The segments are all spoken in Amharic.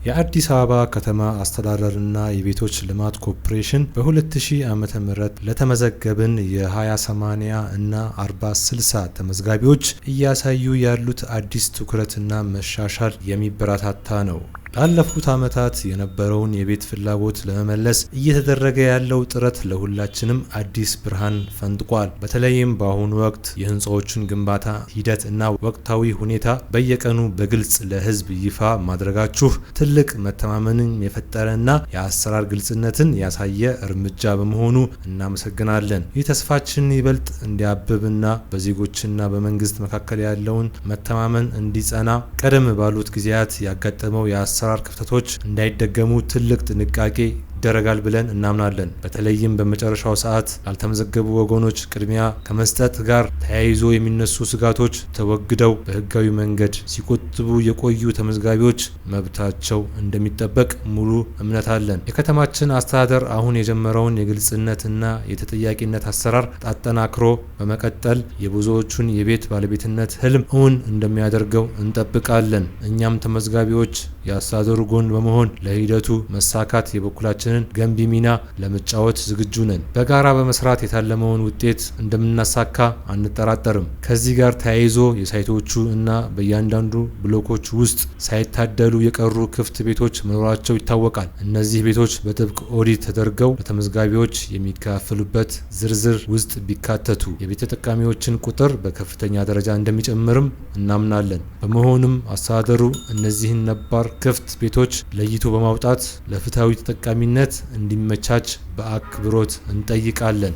የአዲስ አበባ ከተማ አስተዳደርና የቤቶች ልማት ኮርፖሬሽን በ2000 ዓ.ም ለተመዘገብን የ20/80 እና 40/60 ተመዝጋቢዎች እያሳዩ ያሉት አዲስ ትኩረትና መሻሻል የሚበረታታ ነው። ላለፉት ዓመታት የነበረውን የቤት ፍላጎት ለመመለስ እየተደረገ ያለው ጥረት ለሁላችንም አዲስ ብርሃን ፈንጥቋል። በተለይም በአሁኑ ወቅት የህንፃዎቹን ግንባታ ሂደት እና ወቅታዊ ሁኔታ በየቀኑ በግልጽ ለህዝብ ይፋ ማድረጋችሁ ትልቅ መተማመንን የፈጠረና የአሰራር ግልጽነትን ያሳየ እርምጃ በመሆኑ እናመሰግናለን። ይህ ተስፋችን ይበልጥ እንዲያብብና በዜጎችና በመንግስት መካከል ያለውን መተማመን እንዲጸና ቀደም ባሉት ጊዜያት ያጋጠመው የአሰራር ክፍተቶች እንዳይደገሙ ትልቅ ጥንቃቄ ይደረጋል ብለን እናምናለን። በተለይም በመጨረሻው ሰዓት ላልተመዘገቡ ወገኖች ቅድሚያ ከመስጠት ጋር ተያይዞ የሚነሱ ስጋቶች ተወግደው በህጋዊ መንገድ ሲቆጥቡ የቆዩ ተመዝጋቢዎች መብታቸው እንደሚጠበቅ ሙሉ እምነት አለን። የከተማችን አስተዳደር አሁን የጀመረውን የግልጽነትና የተጠያቂነት አሰራር አጠናክሮ በመቀጠል የብዙዎቹን የቤት ባለቤትነት ህልም እውን እንደሚያደርገው እንጠብቃለን። እኛም ተመዝጋቢዎች የአስተዳደሩ ጎን በመሆን ለሂደቱ መሳካት የበኩላችንን ገንቢ ሚና ለመጫወት ዝግጁ ነን። በጋራ በመስራት የታለመውን ውጤት እንደምናሳካ አንጠራጠርም። ከዚህ ጋር ተያይዞ የሳይቶቹ እና በእያንዳንዱ ብሎኮች ውስጥ ሳይታደሉ የቀሩ ክፍት ቤቶች መኖራቸው ይታወቃል። እነዚህ ቤቶች በጥብቅ ኦዲት ተደርገው ለተመዝጋቢዎች የሚከፋፈሉበት ዝርዝር ውስጥ ቢካተቱ የቤት ተጠቃሚዎችን ቁጥር በከፍተኛ ደረጃ እንደሚጨምርም እናምናለን። በመሆኑም አስተዳደሩ እነዚህን ነባር ክፍት ቤቶች ለይቶ በማውጣት ለፍትሃዊ ተጠቃሚነት እንዲመቻች በአክብሮት እንጠይቃለን።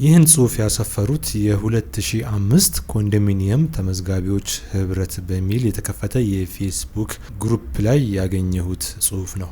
ይህን ጽሑፍ ያሰፈሩት የ2005 ኮንዶሚኒየም ተመዝጋቢዎች ህብረት በሚል የተከፈተ የፌስቡክ ግሩፕ ላይ ያገኘሁት ጽሑፍ ነው።